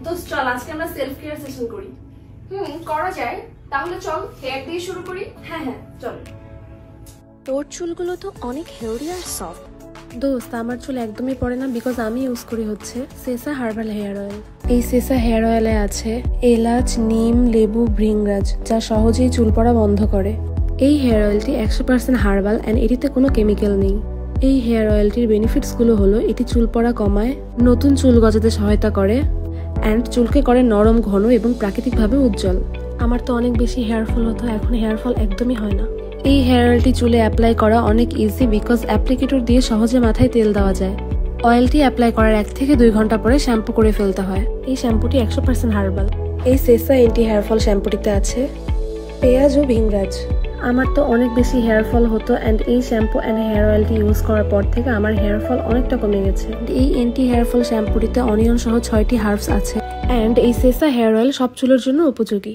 তো চল আজকে আমরা সেলফ কেয়ার সেশন করি। করা যায়, তাহলে চল হেয়ার দিয়ে শুরু করি। হ্যাঁ চল। তোর চুলগুলো তো অনেক হেলদি আর সফট। দোস্ত আমার চুল একদমই পড়ে না, বিকজ আমি ইউজ করি হচ্ছে সেসা হার্বাল হেয়ার অয়েল। এই সেসা হেয়ার অয়েলে আছে এলাচ, নিম, লেবু, ভৃঙ্গরাজ, যা সহজেই চুল পড়া বন্ধ করে। এই হেয়ার অয়েলটি 100% হার্বাল অ্যান্ড এটিতে কোনো কেমিক্যাল নেই। এই হেয়ার অয়েলটির বেনিফিটসগুলো হলো এটি চুল পড়া কমায়, নতুন চুল গজাতে সহায়তা করে অ্যান্ড চুলকে করে নরম, ঘন এবং প্রাকৃতিকভাবে উজ্জ্বল। আমার তো অনেক বেশি হেয়ার ফল হতো, এখন হেয়ার ফল একদমই হয় না। এই হেয়ার অয়েলটি চুলে অ্যাপ্লাই করা অনেক ইজি, বিকজ অ্যাপ্লিকেটর দিয়ে সহজে মাথায় তেল দেওয়া যায়। অয়েলটি অ্যাপ্লাই করার 1 থেকে 2 ঘন্টা পরে শ্যাম্পু করে ফেলতে হয়। এই শ্যাম্পুটি 100% হার্বাল। এই সেসা এন্টি হেয়ার ফল শ্যাম্পুটিতে আছে পেঁয়াজ ও ভিংরাজ। আমার তো অনেক বেশি হেয়ার ফল হতো অ্যান্ড এই শ্যাম্পু অ্যান্ড হেয়ার অয়েলটি ইউজ করার পর থেকে আমার হেয়ার ফল অনেকটা কমে গেছে। এই এন্টি হেয়ার ফল শ্যাম্পুটিতে অনিয়ন সহ 6টি হার্বস আছে অ্যান্ড এই সেসা হেয়ার অয়েল সব চুলের জন্য উপযোগী।